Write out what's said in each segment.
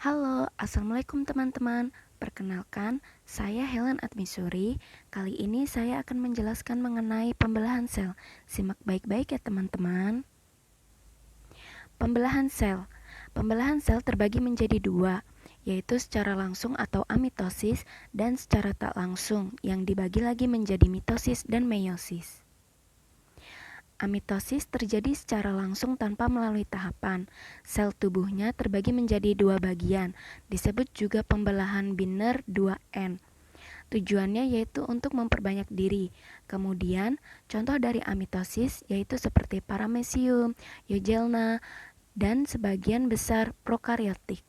Halo, Assalamualaikum teman-teman. Perkenalkan, saya Helen Admisuri. Kali ini saya akan menjelaskan mengenai pembelahan sel. Simak baik-baik ya teman-teman. Pembelahan sel. Pembelahan sel terbagi menjadi dua, yaitu secara langsung atau amitosis dan secara tak langsung, yang dibagi lagi menjadi mitosis dan meiosis. Amitosis terjadi secara langsung tanpa melalui tahapan. Sel tubuhnya terbagi menjadi dua bagian, disebut juga pembelahan biner 2N. Tujuannya yaitu untuk memperbanyak diri. Kemudian, contoh dari amitosis yaitu seperti paramecium, euglena, dan sebagian besar prokariotik.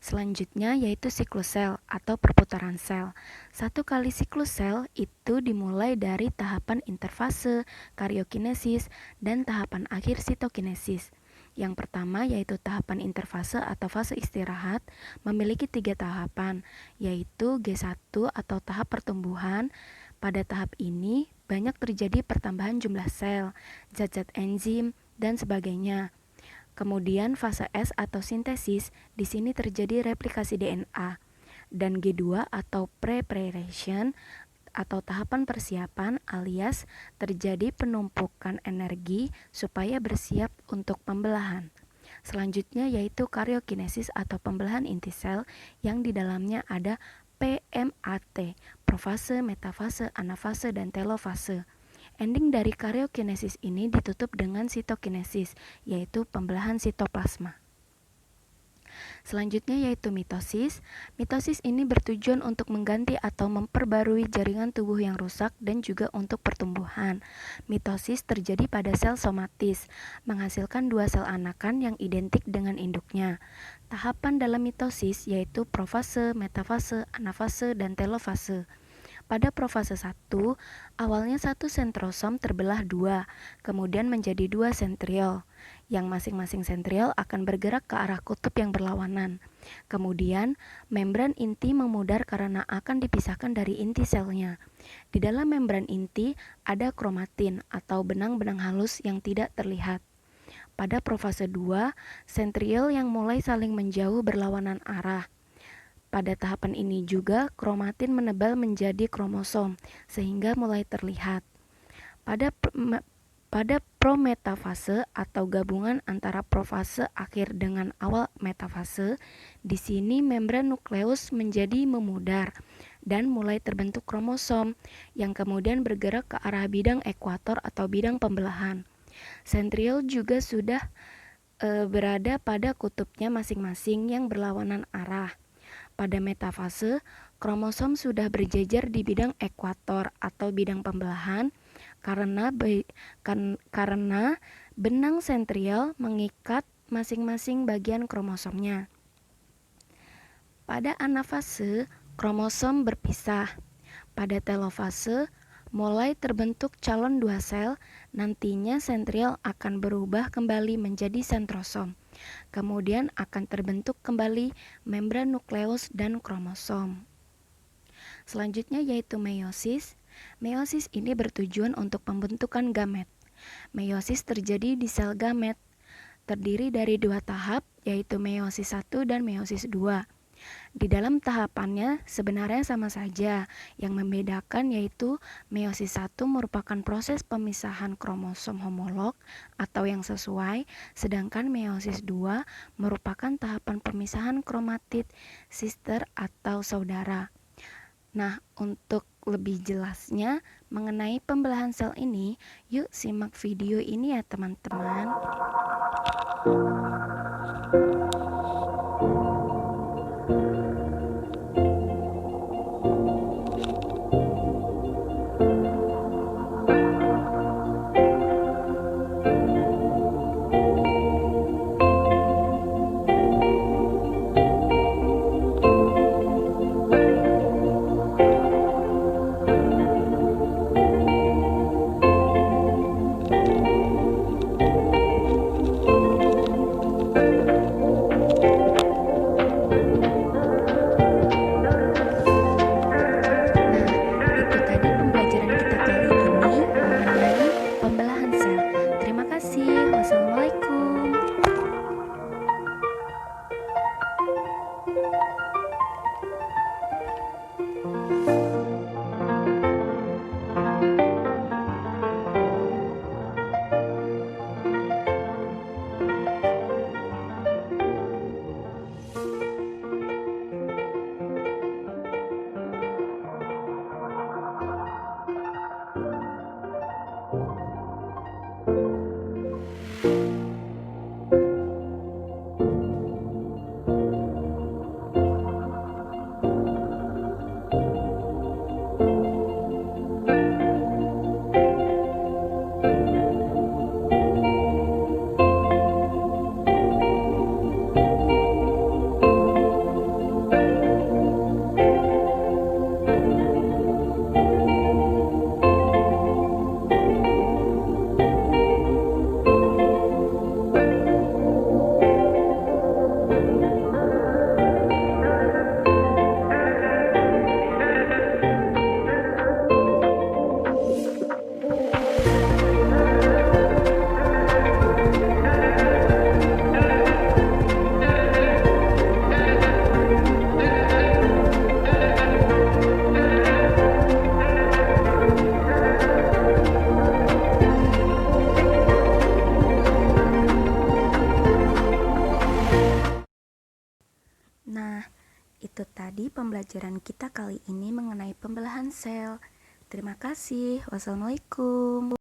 Selanjutnya yaitu siklus sel atau perputaran sel. Satu kali siklus sel itu dimulai dari tahapan interfase, karyokinesis, dan tahapan akhir sitokinesis. Yang pertama yaitu tahapan interfase atau fase istirahat memiliki 3 tahapan, yaitu G1 atau tahap pertumbuhan. Pada tahap ini banyak terjadi pertambahan jumlah sel, zat-zat enzim, dan sebagainya. Kemudian fase S atau sintesis, di sini terjadi replikasi DNA. Dan G2 atau preparation atau tahapan persiapan alias terjadi penumpukan energi supaya bersiap untuk pembelahan. Selanjutnya yaitu karyokinesis atau pembelahan inti sel yang di dalamnya ada PMAT, profase, metafase, anafase, dan telofase. Ending dari karyokinesis ini ditutup dengan sitokinesis, yaitu pembelahan sitoplasma. Selanjutnya yaitu mitosis. Mitosis ini bertujuan untuk mengganti atau memperbarui jaringan tubuh yang rusak dan juga untuk pertumbuhan. Mitosis terjadi pada sel somatis, menghasilkan dua sel anakan yang identik dengan induknya. Tahapan dalam mitosis yaitu profase, metafase, anafase, dan telofase. Pada profase 1, awalnya satu sentrosom terbelah dua, kemudian menjadi dua sentriol, yang masing-masing sentriol akan bergerak ke arah kutub yang berlawanan. Kemudian, membran inti memudar karena akan dipisahkan dari inti selnya. Di dalam membran inti ada kromatin atau benang-benang halus yang tidak terlihat. Pada profase 2, sentriol yang mulai saling menjauh berlawanan arah. Pada tahapan ini juga kromatin menebal menjadi kromosom sehingga mulai terlihat. Pada prometafase atau gabungan antara profase akhir dengan awal metafase, di sini membran nukleus menjadi memudar dan mulai terbentuk kromosom yang kemudian bergerak ke arah bidang ekuator atau bidang pembelahan. Sentriol juga sudah berada pada kutubnya masing-masing yang berlawanan arah. Pada metafase, kromosom sudah berjejer di bidang ekuator atau bidang pembelahan karena benang sentriol mengikat masing-masing bagian kromosomnya. Pada anafase, kromosom berpisah. Pada telofase, mulai terbentuk calon dua sel, nantinya sentriol akan berubah kembali menjadi sentrosom. Kemudian akan terbentuk kembali membran nukleus dan kromosom. Selanjutnya yaitu meiosis. Meiosis ini bertujuan untuk pembentukan gamet. Meiosis terjadi di sel gamet, terdiri dari dua tahap, yaitu meiosis 1 dan meiosis 2. Di dalam tahapannya sebenarnya sama saja, yang membedakan yaitu meiosis 1 merupakan proses pemisahan kromosom homolog atau yang sesuai, sedangkan meiosis 2 merupakan tahapan pemisahan kromatid sister atau saudara. Nah, untuk lebih jelasnya mengenai pembelahan sel ini, yuk simak video ini ya teman-teman. Nah, itu tadi pembelajaran kita kali ini mengenai pembelahan sel. Terima kasih. Wassalamualaikum.